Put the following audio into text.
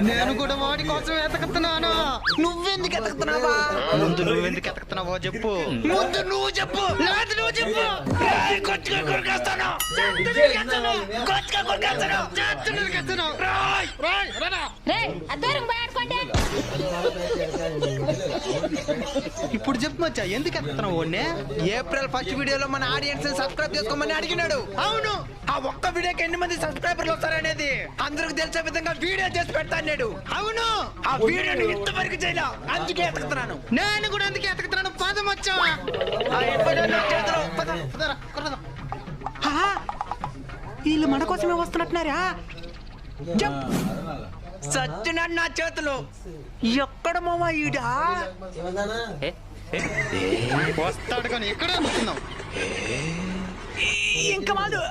నేను కూడా వాడి కోసం వెతకుతున్నాను. నువ్వెందుకు ఎతుకుతున్నావా? ముందు నువ్వెందుకు ఎతకుతున్నావో చెప్పు. ముందు నువ్వు చెప్పు. లేదు నువ్వు చెప్పు. కొట్టుగా కొరికేస్తాను. ఇప్పుడు చెప్పు మచ్చా, ఎందుకు ఎత్తుతున్నావు వాడిని? ఏప్రిల్ 1 వీడియోలో మన ఆడియన్స్ సబ్స్క్రైబ్ చేసుకోమని అడిగినాడు. అవును, ఆ ఒక్క వీడియోకి ఎన్ని మంది సబ్స్క్రైబర్లు వస్తారనేది అందరికి తెలిసే విధంగా వీడియో చేసి పెడతా అన్నాడు. అవును, ఆ వీడియోని ఇంతవరకు చేయలే, అందుకే ఎతుకుతున్నాను. నేను కూడా అందుకే ఎతకుతున్నాను. పద మచ్చా. వీళ్ళు మన కోసమే వస్తున్నట్టున్నారా? సచ్చినాడు నా చేతులు. ఎక్కడ మామా ఈడా? వస్తాడు కానీ ఎక్కడ అనుకున్నావు? ఇంకా వాళ్ళు